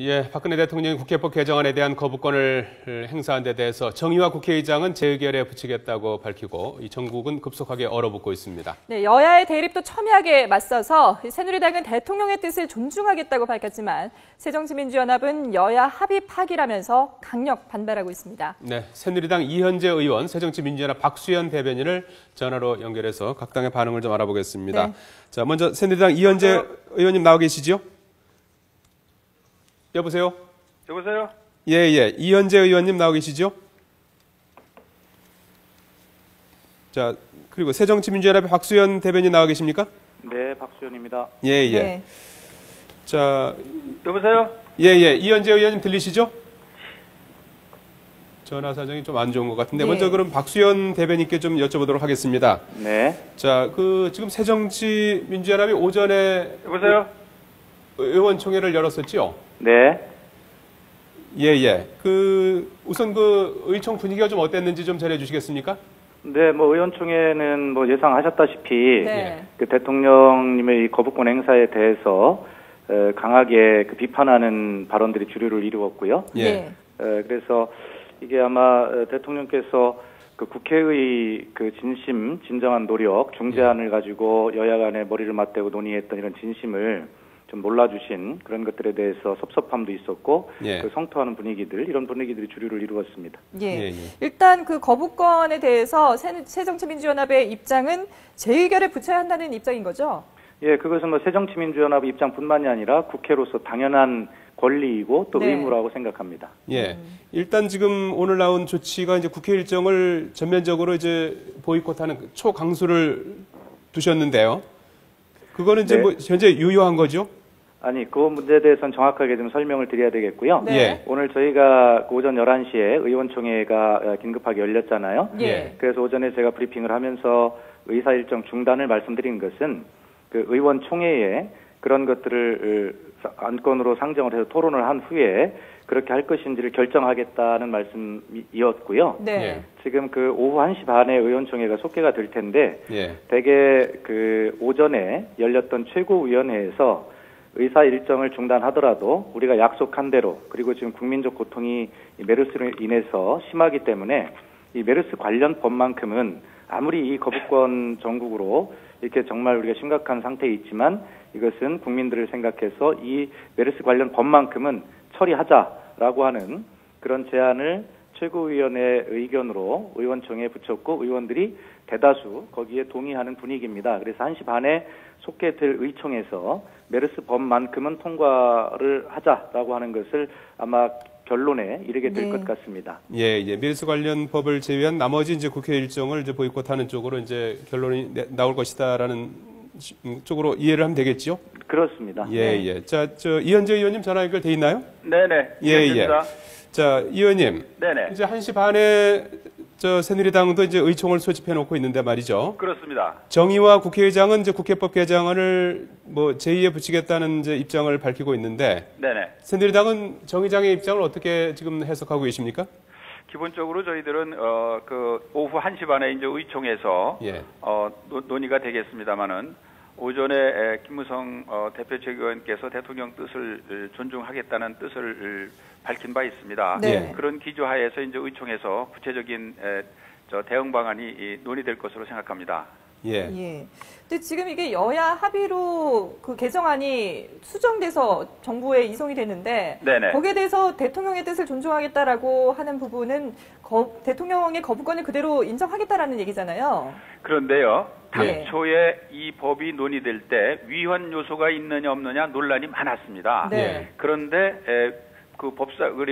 예, 박근혜 대통령이 국회법 개정안에 대한 거부권을 행사한 데 대해서 정의와 국회의장은 재의결에 붙이겠다고 밝히고 이 정국은 급속하게 얼어붙고 있습니다. 네, 여야의 대립도 첨예하게 맞서서 새누리당은 대통령의 뜻을 존중하겠다고 밝혔지만 새정치민주연합은 여야 합의 파기라면서 강력 반발하고 있습니다. 네, 새누리당 이현재 의원, 새정치민주연합 박수현 대변인을 전화로 연결해서 각 당의 반응을 좀 알아보겠습니다. 네. 자, 먼저 새누리당 이현재 의원님 나와 계시죠? 여보세요? 여보세요? 예. 이현재 의원님 나와 계시죠? 자, 그리고 새정치민주연합의 박수현 대변인 나와 계십니까? 네, 박수현입니다. 예. 네. 자, 여보세요? 예. 이현재 의원님 들리시죠? 전화 사정이 좀 안 좋은 것 같은데 먼저 그럼 박수현 대변인께 좀 여쭤보도록 하겠습니다. 네. 자, 지금 새정치민주연합이 오전에 여보세요? 의원총회를 열었었죠? 네. 예. 우선 의총 분위기가 좀 어땠는지 좀 전해 주시겠습니까? 네, 의원총회는 예상하셨다시피 네. 대통령님의 이 거부권 행사에 대해서 강하게 비판하는 발언들이 주류를 이루었고요. 예. 그래서 이게 아마 대통령께서 국회의 진정한 노력, 중재안을 가지고 여야 간에 머리를 맞대고 논의했던 이런 진심을 좀 몰라주신 그런 것들에 대해서 섭섭함도 있었고 성토하는 분위기들, 이런 분위기들이 주류를 이루었습니다. 예. 일단 거부권에 대해서 새정치민주연합의 입장은 재의결에 붙여야 한다는 입장인 거죠? 예, 그것은 새정치민주연합의 입장뿐만이 아니라 국회로서 당연한 권리이고 또 의무라고 생각합니다. 예. 일단 지금 오늘 나온 조치가 이제 국회 일정을 전면적으로 이제 보이콧하는 초강수를 두셨는데요. 그거는 이제 현재 유효한 거죠? 아니, 그 문제에 대해서는 정확하게 좀 설명을 드려야 되겠고요. 네. 오늘 저희가 오전 11시에 의원총회가 긴급하게 열렸잖아요. 그래서 오전에 제가 브리핑을 하면서 의사 일정 중단을 말씀드린 것은 의원총회에 그런 것들을 안건으로 상정을 해서 토론을 한 후에 그렇게 할 것인지를 결정하겠다는 말씀이었고요. 지금 오후 1시 반에 의원총회가 속개가 될 텐데 대개 오전에 열렸던 최고위원회에서 의사 일정을 중단하더라도 우리가 약속한 대로, 그리고 지금 국민적 고통이 메르스로 인해서 심하기 때문에 이 메르스 관련 법만큼은 아무리 이 거부권 정국으로 이렇게 정말 우리가 심각한 상태에 있지만 이것은 국민들을 생각해서 이 메르스 관련 법만큼은 처리하자라고 하는 그런 제안을 최고위원회 의견으로 의원총회에 붙였고 의원들이 대다수 거기에 동의하는 분위기입니다. 그래서 1시 반에 속개될 의총에서 메르스 법만큼은 통과를 하자라고 하는 것을 아마 결론에 이르게 될 것 같습니다. 예. 메르스 관련 법을 제외한 나머지 이제 국회 일정을 이제 보이콧하는 쪽으로 이제 결론이 나올 것이다라는 쪽으로 이해를 하면 되겠죠? 그렇습니다. 예. 자, 이현재 의원님 전화 연결돼 있나요? 네네. 예. 자, 이 의원님. 네네. 이제 1시 반에 새누리당도 이제 의총을 소집해 놓고 있는데 말이죠. 그렇습니다. 정의와 국회의장은 이제 국회법 개정안을 제2에 붙이겠다는 이제 입장을 밝히고 있는데. 네네. 새누리당은 정의장의 입장을 어떻게 지금 해석하고 계십니까? 기본적으로 저희들은 오후 1시 반에 이제 의총에서 논의가 되겠습니다만은 오전에 김무성 대표 최고위원께서 대통령 뜻을 존중하겠다는 뜻을 밝힌 바 있습니다. 그런 기조하에서 이제 의총에서 구체적인 대응 방안이 논의될 것으로 생각합니다. 근데 지금 이게 여야 합의로 개정안이 수정돼서 정부에 이송이 됐는데 거기에 대해서 대통령의 뜻을 존중하겠다라고 하는 부분은 대통령의 거부권을 그대로 인정하겠다라는 얘기잖아요. 그런데요. 당초에 이 법이 논의될 때 위헌 요소가 있느냐 없느냐 논란이 많았습니다. 그런데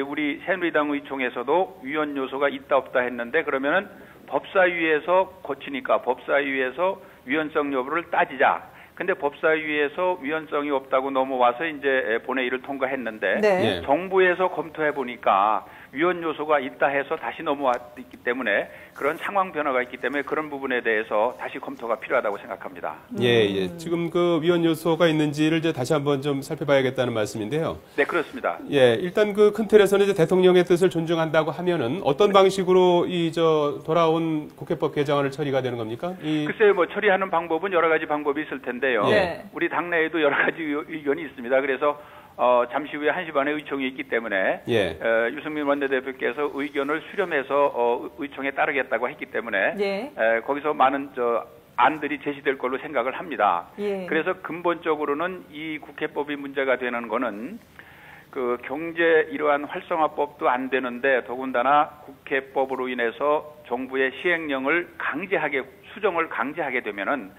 우리 새누리당 의총에서도 위헌 요소가 있다 없다 했는데 그러면은 법사위에서 고치니까 법사위에서 위헌성 여부를 따지자. 근데 법사위에서 위헌성이 없다고 넘어와서 이제 본회의를 통과했는데 정부에서 검토해 보니까 위헌 요소가 있다 해서 다시 넘어왔기 때문에 그런 상황 변화가 있기 때문에 그런 부분에 대해서 다시 검토가 필요하다고 생각합니다. 지금 위헌 요소가 있는지를 이제 다시 한번 좀 살펴봐야겠다는 말씀인데요. 네, 그렇습니다. 일단 큰 틀에서는 이제 대통령의 뜻을 존중한다고 하면은 어떤 방식으로 돌아온 국회법 개정안을 처리가 되는 겁니까? 글쎄요, 처리하는 방법은 여러 가지 방법이 있을 텐데요. 우리 당내에도 여러 가지 의견이 있습니다. 그래서 잠시 후에 1시 반에 의총이 있기 때문에 유승민 원내대표께서 의견을 수렴해서 의총에 따르겠다고 했기 때문에 거기서 많은 안들이 제시될 걸로 생각을 합니다. 그래서 근본적으로는 이 국회법이 문제가 되는 거는 그 경제 이러한 활성화법도 안 되는데 더군다나 국회법으로 인해서 정부의 시행령을 수정을 강제하게 되면은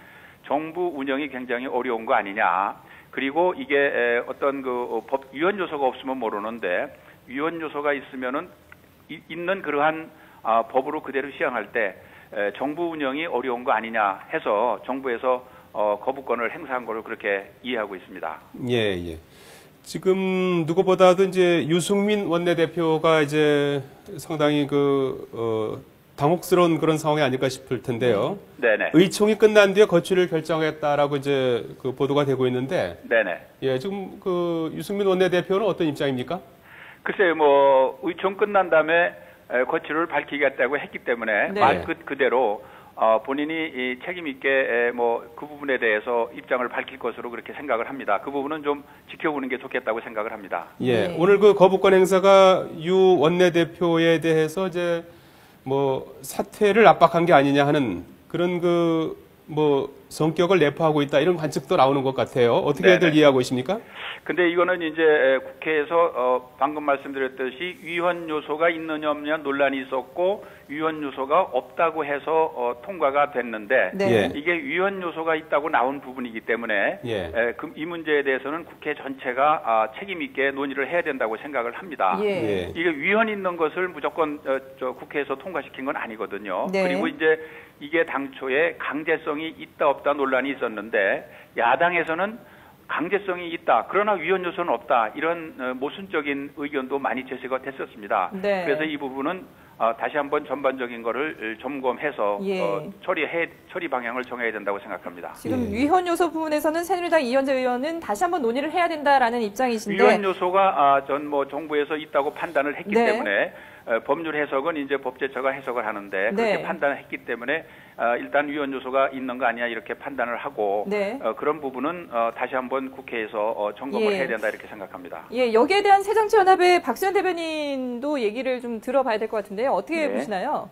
정부 운영이 굉장히 어려운 거 아니냐. 그리고 이게 어떤 그 법 위헌 요소가 없으면 모르는데 위헌 요소가 있으면은 있는 그러한 법으로 그대로 시행할 때 정부 운영이 어려운 거 아니냐 해서 정부에서 거부권을 행사한 걸로 그렇게 이해하고 있습니다. 예. 지금 누구보다도 이제 유승민 원내대표가 이제 상당히 당혹스러운 그런 상황이 아닐까 싶을 텐데요. 네네. 의총이 끝난 뒤에 거취를 결정했다라고 이제 그 보도가 되고 있는데. 네네. 예, 지금 그 유승민 원내대표는 어떤 입장입니까? 글쎄요, 의총 끝난 다음에 거취를 밝히겠다고 했기 때문에 말 그대로 본인이 책임 있게 그 부분에 대해서 입장을 밝힐 것으로 그렇게 생각을 합니다. 그 부분은 좀 지켜보는 게 좋겠다고 생각을 합니다. 예, 오늘 그 거부권 행사가 유 원내대표에 대해서 이제 사퇴를 압박한 게 아니냐 하는 그런 성격을 내포하고 있다 이런 관측도 나오는 것 같아요. 어떻게들 이해하고 있습니까? 근데 이거는 이제 국회에서 방금 말씀드렸듯이 위헌 요소가 있느냐 없느냐 논란이 있었고 위헌 요소가 없다고 해서 통과가 됐는데 이게 위헌 요소가 있다고 나온 부분이기 때문에 이 문제에 대해서는 국회 전체가 책임 있게 논의를 해야 된다고 생각을 합니다. 이게 위헌 있는 것을 무조건 국회에서 통과시킨 건 아니거든요. 그리고 이제 이게 당초에 강제성이 있다 없다 논란이 있었는데 야당에서는 강제성이 있다. 그러나 위헌 요소는 없다. 이런 모순적인 의견도 많이 제시가 됐었습니다. 그래서 이 부분은 다시 한번 전반적인 거를 점검해서 처리 방향을 정해야 된다고 생각합니다. 지금 위헌 요소 부분에서는 새누리당 이현재 의원은 다시 한번 논의를 해야 된다라는 입장이신데 위헌 요소가 정부에서 있다고 판단을 했기 때문에 법률 해석은 이제 법제처가 해석을 하는데 그렇게 판단을 했기 때문에 일단 위헌 요소가 있는 거 아니야 이렇게 판단을 하고 그런 부분은 다시 한번 국회에서 점검을 해야 된다 이렇게 생각합니다. 여기에 대한 새정치연합의 박수현 대변인도 얘기를 좀 들어봐야 될 것 같은데요. 어떻게 보시나요?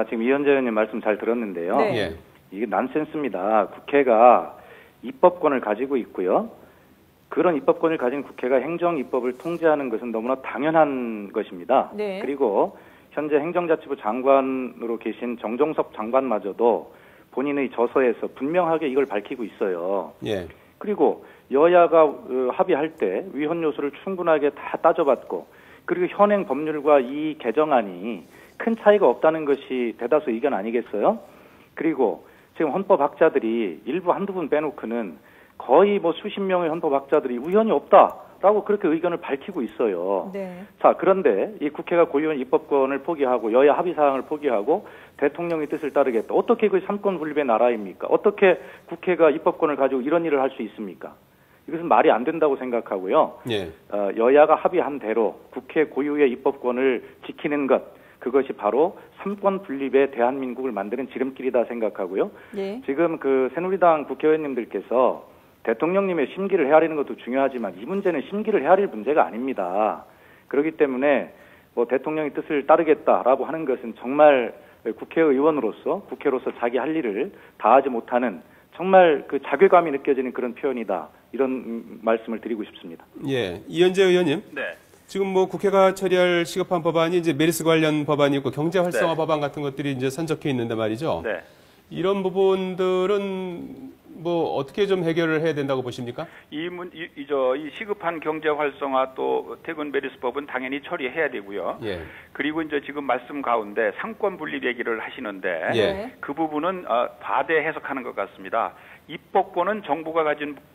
지금 이현재 의원님 말씀 잘 들었는데요. 이게 난센스입니다. 국회가 입법권을 가지고 있고요. 그런 입법권을 가진 국회가 행정 입법을 통제하는 것은 너무나 당연한 것입니다. 그리고 현재 행정자치부 장관으로 계신 정종섭 장관마저도 본인의 저서에서 분명하게 이걸 밝히고 있어요. 그리고 여야가 합의할 때 위헌 요소를 충분하게 다 따져봤고 그리고 현행 법률과 이 개정안이 큰 차이가 없다는 것이 대다수 의견 아니겠어요? 그리고 지금 헌법학자들이 일부 한두 분 빼놓고는 거의 수십 명의 헌법학자들이 위헌이 없다라고 그렇게 의견을 밝히고 있어요. 자, 그런데 이 국회가 고유한 입법권을 포기하고 여야 합의 사항을 포기하고 대통령의 뜻을 따르겠다. 어떻게 그 삼권 분립의 나라입니까? 어떻게 국회가 입법권을 가지고 이런 일을 할 수 있습니까? 이것은 말이 안 된다고 생각하고요. 여야가 합의한 대로 국회 고유의 입법권을 지키는 것, 그것이 바로 삼권 분립의 대한민국을 만드는 지름길이다 생각하고요. 지금 그 새누리당 국회의원님들께서 대통령님의 심기를 헤아리는 것도 중요하지만 이 문제는 심기를 헤아릴 문제가 아닙니다. 그렇기 때문에 대통령의 뜻을 따르겠다라고 하는 것은 정말 국회의원으로서 국회로서 자기 할 일을 다하지 못하는 정말 그 자괴감이 느껴지는 그런 표현이다. 이런 말씀을 드리고 싶습니다. 이현재 의원님. 지금 국회가 처리할 시급한 법안이 이제 메르스 관련 법안이 있고 경제 활성화 법안 같은 것들이 이제 선적해 있는데 말이죠. 이런 부분들은 어떻게 좀 해결을 해야 된다고 보십니까? 이 시급한 경제 활성화 또 퇴근 메르스법은 당연히 처리해야 되고요. 그리고 이제 지금 말씀 가운데 상권 분립 얘기를 하시는데 그 부분은 과대 해석하는 것 같습니다. 입법권은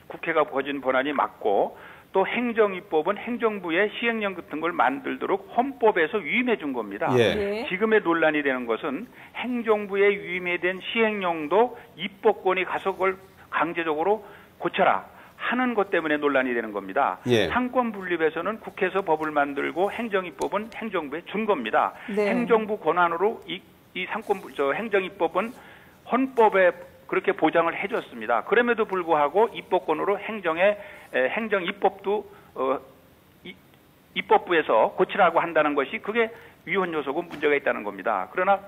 국회가 가진 권한이 맞고 또 행정입법은 행정부의 시행령 같은 걸 만들도록 헌법에서 위임해 준 겁니다. 지금의 논란이 되는 것은 행정부에 위임된 시행령도 입법권이 가서 그걸 강제적으로 고쳐라 하는 것 때문에 논란이 되는 겁니다. 상권 분립에서는 국회에서 법을 만들고 행정입법은 행정부에 준 겁니다. 행정부 권한으로 이 행정입법은 헌법에 그렇게 보장을 해줬습니다. 그럼에도 불구하고 입법권으로 행정 입법도 입법부에서 고치라고 한다는 것이 그게 위헌 요소고 문제가 있다는 겁니다. 그러나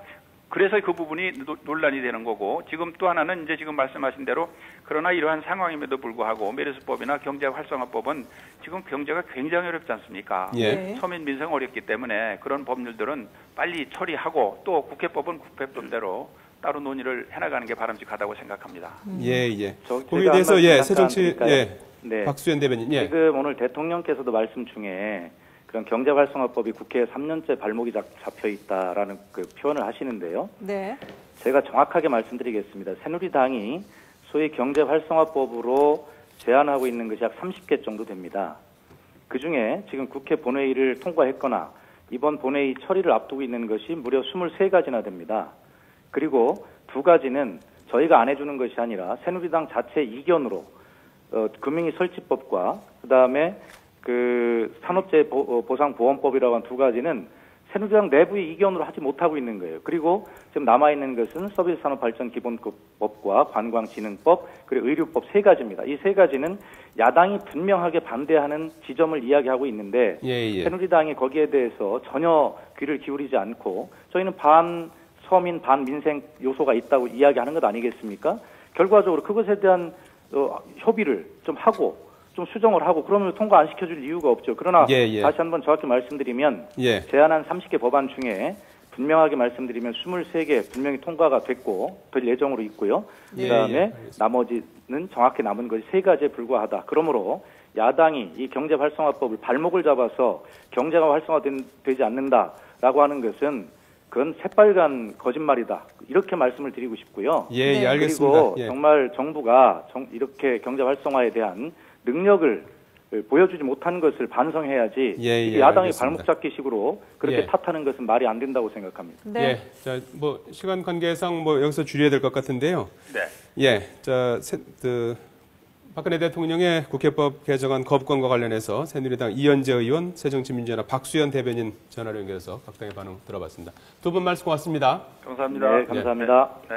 그래서 그 부분이 논란이 되는 거고, 지금 또 하나는 이제 지금 말씀하신 대로, 그러나 이러한 상황임에도 불구하고 메르스법이나 경제활성화법은 지금 경제가 굉장히 어렵지 않습니까? 예. 서민 민생 어렵기 때문에 그런 법률들은 빨리 처리하고, 또 국회법은 국회법대로 따로 논의를 해나가는 게 바람직하다고 생각합니다. 예, 예. 거기에 대해서 새정치 네. 박수현 대변인. 예. 지금 오늘 대통령께서도 말씀 중에 그런 경제활성화법이 국회에 3년째 발목이 잡혀 있다라는 그 표현을 하시는데요. 네. 제가 정확하게 말씀드리겠습니다. 새누리당이 소위 경제활성화법으로 제안하고 있는 것이 약 30개 정도 됩니다. 그중에 지금 국회 본회의를 통과했거나 이번 본회의 처리를 앞두고 있는 것이 무려 23가지나 됩니다. 그리고 2가지는 저희가 안 해주는 것이 아니라 새누리당 자체 이견으로 금융위 설치법과 그다음에 그 산업재해 보상보험법이라고 한 2가지는 새누리당 내부의 이견으로 하지 못하고 있는 거예요. 그리고 지금 남아있는 것은 서비스산업발전기본법과 관광진흥법 그리고 의료법 3가지입니다. 이 3가지는 야당이 분명하게 반대하는 지점을 이야기하고 있는데 새누리당이 거기에 대해서 전혀 귀를 기울이지 않고 저희는 반서민 반민생 요소가 있다고 이야기하는 것 아니겠습니까? 결과적으로 그것에 대한 협의를 좀 하고 좀 수정을 하고 그러면 통과 안 시켜줄 이유가 없죠. 그러나 다시 한번 정확히 말씀드리면 제안한 30개 법안 중에 분명하게 말씀드리면 23개 분명히 통과가 됐고 될 예정으로 있고요. 그다음에 나머지는 정확히 남은 것이 3가지에 불과하다. 그러므로 야당이 이 경제활성화법을 발목을 잡아서 경제가 활성화되지 않는다라고 하는 것은 그건 새빨간 거짓말이다. 이렇게 말씀을 드리고 싶고요. 예, 알겠습니다. 그리고 정말 정부가 이렇게 경제 활성화에 대한 능력을 보여주지 못한 것을 반성해야지 야당이 알겠습니다. 발목 잡기식으로 그렇게 탓하는 것은 말이 안 된다고 생각합니다. 네. 자, 뭐 시간 관계상 뭐 여기서 줄여야 될 것 같은데요. 네. 자, 박근혜 대통령의 국회법 개정안 거부권과 관련해서 새누리당 이현재 의원, 새정치민주연합 박수현 대변인 전화로 연결해서 각당의 반응 들어봤습니다. 두 분 말씀 고맙습니다. 감사합니다. 네, 감사합니다. 네.